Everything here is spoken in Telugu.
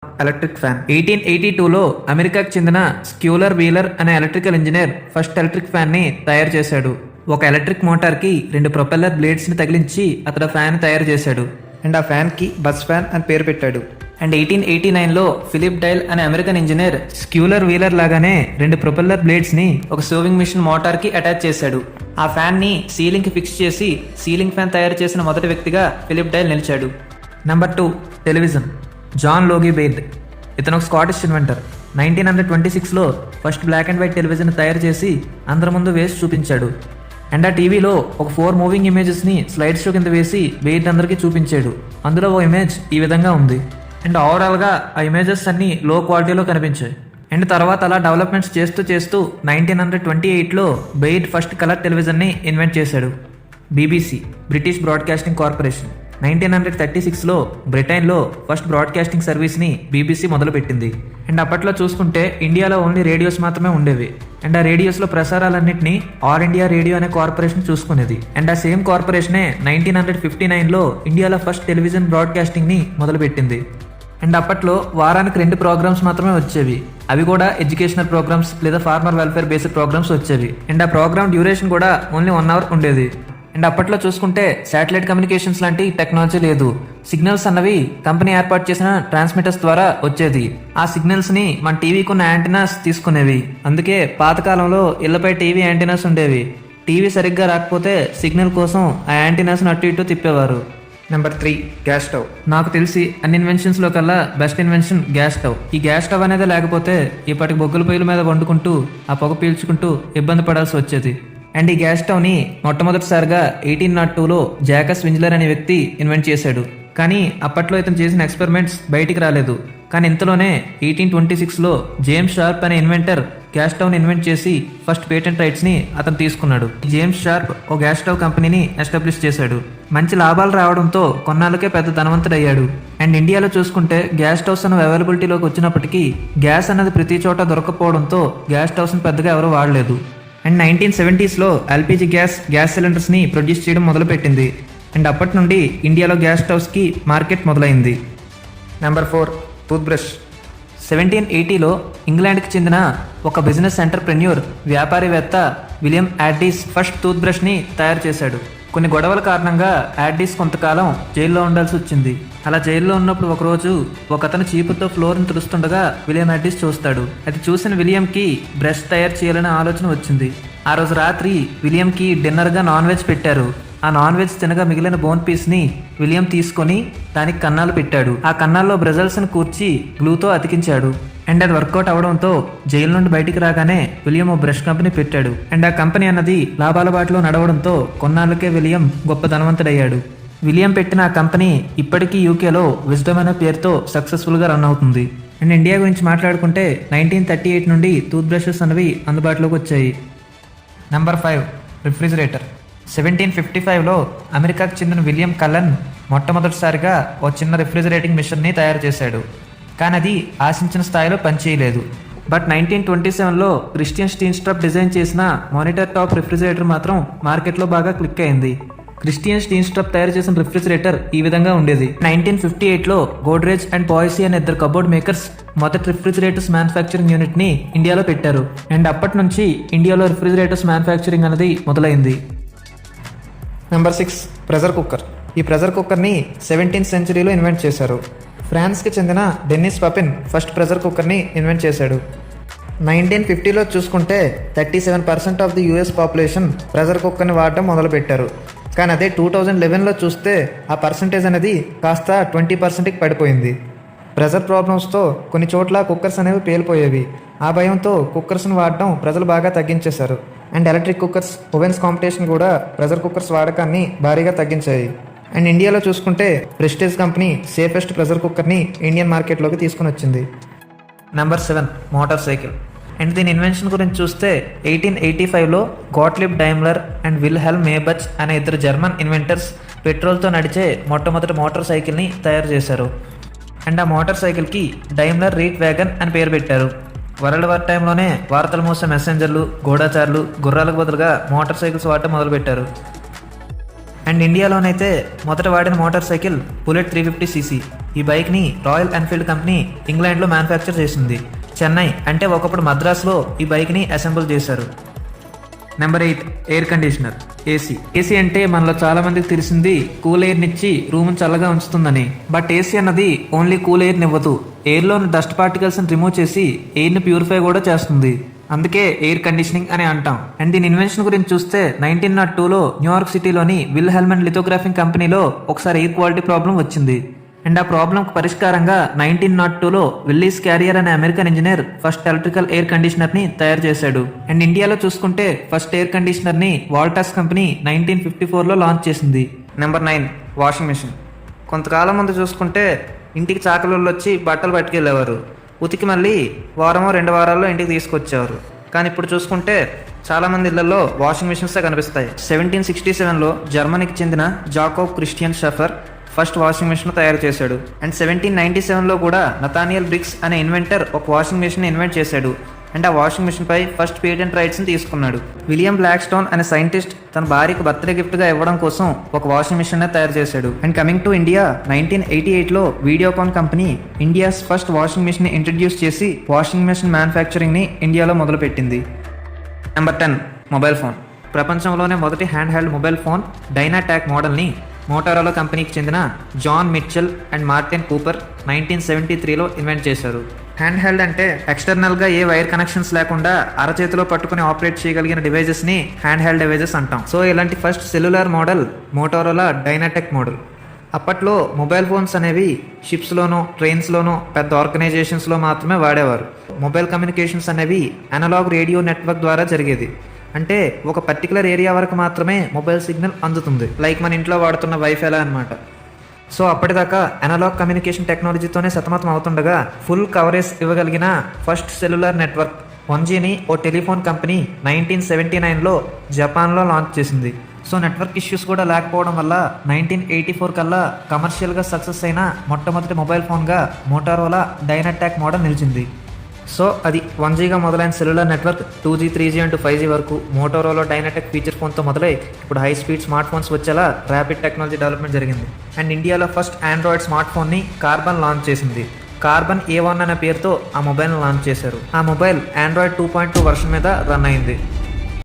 ఎలక్ట్రిక్ ఫ్యాన్ 1882లో అమెరికాకు చెందిన స్క్యూలర్ వీలర్ అనే electrical engineer first electric fan ని తయారు చేశాడు. ఒక ఎలక్ట్రిక్ మోటార్ కి 2 ప్రొపెల్లర్ బ్లేడ్స్ ని తగిలించి అతడు ఫ్యాన్ తయారు చేశాడు. అండ్ ఆ ఫ్యాన్ కి బస్ ఫ్యాన్ అని పేరు పెట్టాడు. అండ్ 1889లో ఫిలిప్ డైల్ అనే అమెరికన్ ఇంజనీర్ స్క్యూలర్ వీలర్ లాగానే 2 ప్రొపెల్లర్ బ్లేడ్స్ ని ఒక సోవింగ్ మిషన్ మోటార్ కి అటాచ్ చేశాడు. ఆ ఫ్యాన్ ని సీలింగ్ కి ఫిక్స్ చేసి సీలింగ్ ఫ్యాన్ తయారు చేసిన మొదటి వ్యక్తిగా ఫిలిప్ డైల్ నిలిచాడు. Number 2 television. John Logie Baird. ఇతను ఒక స్కాటిష్ ఇన్వెంటర్. 1926లో first black and white television తయారు చేసి అందరి ముందు వేసి చూపించాడు. అండ్ ఆ టీవీలో ఒక 4 మూవింగ్ ఇమేజెస్ని స్లైడ్ షో కింద వేసి బెయిర్డ్ అందరికీ చూపించాడు. అందులో ఓ ఇమేజ్ ఈ విధంగా ఉంది. అండ్ ఓవరాల్గా ఆ ఇమేజెస్ అన్నీ లో క్వాలిటీలో కనిపించాయి. అండ్ తర్వాత అలా డెవలప్మెంట్స్ చేస్తూ 1928లో బెయిర్డ్ ఫస్ట్ కలర్ టెలివిజన్ని ఇన్వెంట్ చేశాడు. BBC, British broadcasting corporation. 1936లో బ్రిటన్లో ఫస్ట్ బ్రాడ్కాస్టింగ్ సర్వీస్ని బీబీసీ మొదలుపెట్టింది. అండ్ అప్పట్లో చూసుకుంటే ఇండియాలో ఓన్లీ రేడియోస్ మాత్రమే ఉండేవి. అండ్ ఆ రేడియోస్లో ప్రసారాలన్నింటినీ ఆల్ ఇండియా రేడియో అనే కార్పొరేషన్ చూసుకునేది. అండ్ ఆ సేమ్ కార్పొరేషనే 1959లో ఇండియాలో ఫస్ట్ టెలివిజన్ బ్రాడ్కాస్టింగ్ని మొదలుపెట్టింది. అండ్ అప్పట్లో వారానికి 2 ప్రోగ్రామ్స్ మాత్రమే వచ్చేవి. అవి కూడా ఎడ్యుకేషనల్ ప్రోగ్రామ్స్ లేదా ఫార్మర్ వెల్ఫేర్ బేస్డ్ ప్రోగ్రామ్స్ వచ్చేవి. అండ్ ఆ ప్రోగ్రామ్ డ్యూరేషన్ కూడా ఓన్లీ 1 అవర్ ఉండేది. అండ్ అప్పట్లో చూసుకుంటే శాటిలైట్ కమ్యూనికేషన్స్ లాంటి టెక్నాలజీ లేదు. సిగ్నల్స్ అన్నవి కంపెనీ ఏర్పాటు చేసిన ట్రాన్స్మిటర్స్ ద్వారా వచ్చేది. ఆ సిగ్నల్స్ ని మన టీవీకి ఉన్న యాంటీనాస్ తీసుకునేవి. అందుకే పాతకాలంలో ఇళ్లపై టీవీ యాంటీనాస్ ఉండేవి. టీవీ సరిగ్గా రాకపోతే సిగ్నల్ కోసం ఆ యాంటీనాస్ను అటు ఇటు తిప్పేవారు. Number 3 gas stove. నాకు తెలిసి అన్ని ఇన్వెన్షన్స్ లో కల్లా బెస్ట్ ఇన్వెన్షన్ గ్యాస్ స్టవ్. ఈ గ్యాస్ స్టవ్ అనేది లేకపోతే ఇప్పటికి బొగ్గుల పొయ్యిల మీద వండుకుంటూ ఆ పొగ పీల్చుకుంటూ ఇబ్బంది పడాల్సి వచ్చేది. అండ్ ఈ గ్యాస్ స్టవ్ ని మొట్టమొదటిసారిగా 1802లో జాకస్ వింజ్లర్ అనే వ్యక్తి ఇన్వెంట్ చేశాడు. కానీ అప్పట్లో ఇతను చేసిన ఎక్స్పెరిమెంట్స్ బయటికి రాలేదు. కానీ ఇంతలోనే 1826లో జేమ్స్ షార్ప్ అనే ఇన్వెంటర్ గ్యాస్ స్టవ్ ని ఇన్వెంట్ చేసి ఫస్ట్ పేటెంట్ రైట్స్ ని అతను తీసుకున్నాడు. జేమ్స్ షార్ప్ ఓ గ్యాస్ స్టవ్ కంపెనీని ఎస్టాబ్లిష్ చేశాడు. మంచి లాభాలు రావడంతో కొన్నాళ్ళకే పెద్ద ధనవంతుడయ్యాడు. అండ్ ఇండియాలో చూసుకుంటే గ్యాస్ స్టవ్స్ అన్న అవైలబిలిటీలోకి వచ్చినప్పటికీ గ్యాస్ అన్నది ప్రతి చోట దొరకకపోవడంతో గ్యాస్ స్టవ్స్ ని పెద్దగా ఎవరు వాడలేదు. అండ్ 1970స్లో ఎల్పిజి గ్యాస్ సిలిండర్స్ని ప్రొడ్యూస్ చేయడం మొదలుపెట్టింది. అండ్ అప్పటి నుండి ఇండియాలో గ్యాస్ స్టవ్స్కి మార్కెట్ మొదలైంది. Number 4 tooth brush. 1780లో ఇంగ్లాండ్కి చెందిన ఒక బిజినెస్ ఎంటర్ప్రెన్యూర్ వ్యాపారవేత్త విలియం యాడ్డీస్ ఫస్ట్ టూత్ బ్రష్ని తయారు చేశాడు. కొన్ని గొడవల కారణంగా యాడ్డీస్ కొంతకాలం జైల్లో ఉండాల్సి వచ్చింది. అలా జైల్లో ఉన్నప్పుడు ఒకరోజు ఒకతను చీపుతో ఫ్లోర్ని తుడుస్తుండగా విలియం యాడ్డీస్ చూస్తాడు. అది చూసిన విలియంకి బ్రష్ తయారు చేయాలనే ఆలోచన వచ్చింది. ఆ రోజు రాత్రి విలియంకి డిన్నర్గా నాన్ వెజ్ పెట్టారు. ఆ నాన్ వెజ్ తినగా మిగిలిన బోన్ పీస్ని విలియం తీసుకొని దానికి కన్నాలు పెట్టాడు. ఆ కన్నాల్లో బ్రెజల్స్ని కూర్చి గ్లూతో అతికించాడు. అండ్ అది వర్కౌట్ అవడంతో జైలు నుండి బయటికి రాగానే విలియం ఓ బ్రష్ కంపెనీ పెట్టాడు. అండ్ ఆ కంపెనీ అన్నది లాభాల బాటలో నడవడంతో కొన్నాళ్ళకే విలియం గొప్ప ధనవంతుడయ్యాడు. విలియం పెట్టిన ఆ కంపెనీ ఇప్పటికీ యూకేలో విజ్డమ్ అనే పేరుతో సక్సెస్ఫుల్గా రన్ అవుతుంది. అండ్ ఇండియా గురించి మాట్లాడుకుంటే 1938 నుండి టూత్ బ్రషెస్ అనేవి అందుబాటులోకి వచ్చాయి. Number 5 refrigerator. 1755లో అమెరికాకు చెందిన విలియం కల్లన్ మొట్టమొదటిసారిగా ఓ చిన్న రిఫ్రిజిరేటింగ్ మిషన్ని తయారు చేశాడు. కానీ అది ఆశించిన స్థాయిలో పనిచేయలేదు. బట్ 1927లో క్రిస్టియన్ స్టీన్స్ట్రప్ డిజైన్ చేసిన మానిటర్ టాప్ రిఫ్రిజిరేటర్ మాత్రం మార్కెట్లో బాగా క్లిక్ అయింది. క్రిస్టియన్ స్టీన్స్ట్రప్ తయారు చేసిన రిఫ్రిజిరేటర్ ఈ విధంగా ఉండేది. 1958లో గోడ్రేజ్ అండ్ పాయిసీ అనే 2 కబోర్డ్ మేకర్స్ మొదటి రిఫ్రిజిరేటర్స్ మ్యానుఫ్యాక్చరింగ్ యూనిట్ని ఇండియాలో పెట్టారు. అండ్ అప్పటి నుంచి ఇండియాలో రిఫ్రిజిరేటర్స్ మ్యానుఫ్యాక్చరింగ్ అనేది మొదలైంది. Number 6 pressure cooker. ఈ ప్రెషర్ కుక్కర్ని 17th సెంచరీలో ఇన్వెంట్ చేశారు. ఫ్రాన్స్కి చెందిన డెన్నిస్ పపిన్ ఫస్ట్ ప్రెషర్ కుక్కర్ని ఇన్వెంట్ చేశాడు. 1950లో చూసుకుంటే 37% of the US population pressure కుక్కర్ని వాడటం మొదలుపెట్టారు. కానీ అదే 2011లో చూస్తే ఆ పర్సంటేజ్ అనేది కాస్త 20%కి పడిపోయింది. ప్రెషర్ ప్రాబ్లమ్స్తో కొన్ని చోట్ల కుక్కర్స్ అనేవి పేలిపోయేవి. ఆ భయంతో కుక్కర్స్ని వాడటం ప్రజలు బాగా తగ్గించేశారు. And electric cookers, ovens competition కూడా ప్రెషర్ కుక్కర్స్ వాడకాన్ని భారీగా తగ్గించాయి. అండ్ ఇండియాలో చూసుకుంటే ప్రెస్టీజ్ కంపెనీ సేఫెస్ట్ ప్రెషర్ కుక్కర్ని ఇండియన్ మార్కెట్లోకి తీసుకుని వచ్చింది. Number 7 motorcycle. అండ్ దీని ఇన్వెన్షన్ గురించి చూస్తే 1885లో Gottlieb Daimler and Wilhelm Maybach అనే 2 జర్మన్ ఇన్వెంటర్స్ పెట్రోల్తో నడిచే మొట్టమొదటి మోటార్ సైకిల్ని తయారు చేశారు. అండ్ ఆ మోటార్ సైకిల్కి డైమ్లర్ రీట్ వ్యాగన్ అని పేరు పెట్టారు. వరల్డ్ వార్ టైంలోనే వార్తలు మోసే మెసెంజర్లు, గూఢచారులు గుర్రాలకు బదులుగా మోటార్ సైకిల్స్ వాడటం మొదలుపెట్టారు. అండ్ ఇండియాలోనైతే మొదట వాడిన మోటార్ సైకిల్ బుల్లెట్ 350cc. ఈ బైక్ని రాయల్ ఎన్ఫీల్డ్ కంపెనీ ఇంగ్లాండ్లో మ్యానుఫ్యాక్చర్ చేసింది. చెన్నై అంటే ఒకప్పుడు మద్రాస్లో ఈ బైక్ని అసెంబుల్ చేశారు. Number 8 air conditioner AC. AC అంటే మనలో చాలా మందికి తెలిసింది కూల్ ఎయిర్నిచ్చి రూమ్ చల్లగా ఉంచుతుందని. బట్ ఏసీ అన్నది ఓన్లీ కూల్ ఎయిర్ని ఇవ్వదు, ఎయిర్లోని డస్ట్ పార్టికల్స్ని రిమూవ్ చేసి ఎయిర్ని ప్యూరిఫై కూడా చేస్తుంది. అందుకే ఎయిర్ కండిషనింగ్ అని అంటాం. అండ్ దీని ఇన్వెన్షన్ గురించి చూస్తే 1902లో న్యూయార్క్ సిటీలోని విల్ హెల్మన్ లిథోగ్రాఫింగ్ కంపెనీలో ఒకసారి ఎయిర్ క్వాలిటీ ప్రాబ్లం వచ్చింది. అండ్ ఆ ప్రాబ్లంకు పరిష్కారంగా 1902లో విల్లీస్ క్యారియర్ అనే American engineer first electrical air కండిషనర్ని తయారు చేశాడు. అండ్ ఇండియాలో చూసుకుంటే ఫస్ట్ ఎయిర్ కండిషనర్ని వాల్టాస్ కంపెనీ 1954లో లాంచ్ చేసింది. Number 9 washing machine. కొంతకాలం ముందు చూసుకుంటే ఇంటికి చాకలోళ్ళు వచ్చి బట్టలు పట్టుకెళ్ళేవారు. ఉతికి మళ్ళీ వారమో 2 వారాల్లో ఇంటికి తీసుకొచ్చేవారు. కానీ ఇప్పుడు చూసుకుంటే చాలామంది ఇళ్లలో వాషింగ్ మిషన్సే కనిపిస్తాయి. 1767లో జర్మనీకి చెందిన Jacob Christian Schaeffer first washing machine తయారు చేశాడు. అండ్ 1797లో కూడా నతానియల్ బ్రిక్స్ అనే ఇన్వెంటర్ ఒక వాషింగ్ మిషన్ ఇన్వెంట్ చేశాడు. అండ్ ఆ వాషింగ్ మిషన్ పై ఫస్ట్ పేటెంట్ రైట్స్ని తీసుకున్నాడు. విలియం బ్లాక్స్టోన్ అనే సైంటిస్ట్ తన భార్యకు బర్త్డే గిఫ్ట్గా ఇవ్వడం కోసం ఒక వాషింగ్ మిషన్ తయారు చేశాడు. అండ్ కమింగ్ టు ఇండియా 1988లో Videocon company India's first washing machine introduce చేసి వాషింగ్ మిషన్ మ్యానుఫ్యాక్చరింగ్ని ఇండియాలో మొదలుపెట్టింది. Number 10 mobile phone. ప్రపంచంలోనే మొదటి hand held mobile phone DynaTAC మోడల్ని మోటారోలా కంపెనీకి చెందిన John Mitchell and Martin Cooper 1973లో ఇన్వెంట్ చేశారు. హ్యాండ్ హెల్డ్ అంటే ఎక్స్టర్నల్గా ఏ వైర్ కనెక్షన్స్ లేకుండా అరచేతిలో పట్టుకుని ఆపరేట్ చేయగలిగిన డివైజెస్ని హ్యాండ్ హెల్డ్ డివైజెస్ అంటాం. సో ఇలాంటి ఫస్ట్ సెల్యులార్ మోడల్ మోటారోలా డైనాటెక్ మోడల్. అప్పట్లో మొబైల్ ఫోన్స్ అనేవి షిప్స్లోనో ట్రైన్స్లోనో పెద్ద ఆర్గనైజేషన్స్లో మాత్రమే వాడేవారు. మొబైల్ కమ్యూనికేషన్స్ అనేవి అనలాగ్ రేడియో నెట్వర్క్ ద్వారా జరిగేది. అంటే ఒక పర్టికులర్ ఏరియా వరకు మాత్రమే మొబైల్ సిగ్నల్ అందుతుంది, లైక్ మన ఇంట్లో వాడుతున్న వైఫైలా అనమాట. సో అప్పటిదాకా అనలాగ్ కమ్యూనికేషన్ టెక్నాలజీతోనే సతమతం అవుతుండగా ఫుల్ కవరేజ్ ఇవ్వగలిగిన ఫస్ట్ సెల్యులార్ నెట్వర్క్ 1Gని ఓ టెలిఫోన్ కంపెనీ 1979లో జపాన్లో లాంచ్ చేసింది. సో నెట్వర్క్ ఇష్యూస్ కూడా లేకపోవడం వల్ల 1984 కల్లా కమర్షియల్గా సక్సెస్ అయిన మొట్టమొదటి మొబైల్ ఫోన్గా మోటారోలా డైనాటాక్ మోడల్ నిలిచింది. సో అది 1Gగా మొదలైన సెల్యులార్ నెట్వర్క్ 2G 3G అంటూ 5G వరకు మోటారోలా డైనాటెక్ ఫీచర్ ఫోన్తో మొదలై ఇప్పుడు హై స్పీడ్ స్మార్ట్ ఫోన్స్ వచ్చేలా ర్యాపిడ్ టెక్నాలజీ డెవలప్మెంట్ జరిగింది. అండ్ ఇండియాలో ఫస్ట్ ఆండ్రాయిడ్ స్మార్ట్ ఫోన్ని కార్బన్ లాంచ్ చేసింది. కార్బన్ A1 అనే పేరుతో ఆ మొబైల్ని లాంచ్ చేశారు. ఆ మొబైల్ ఆండ్రాయిడ్ 2.2 వర్షన్ మీద రన్ అయింది.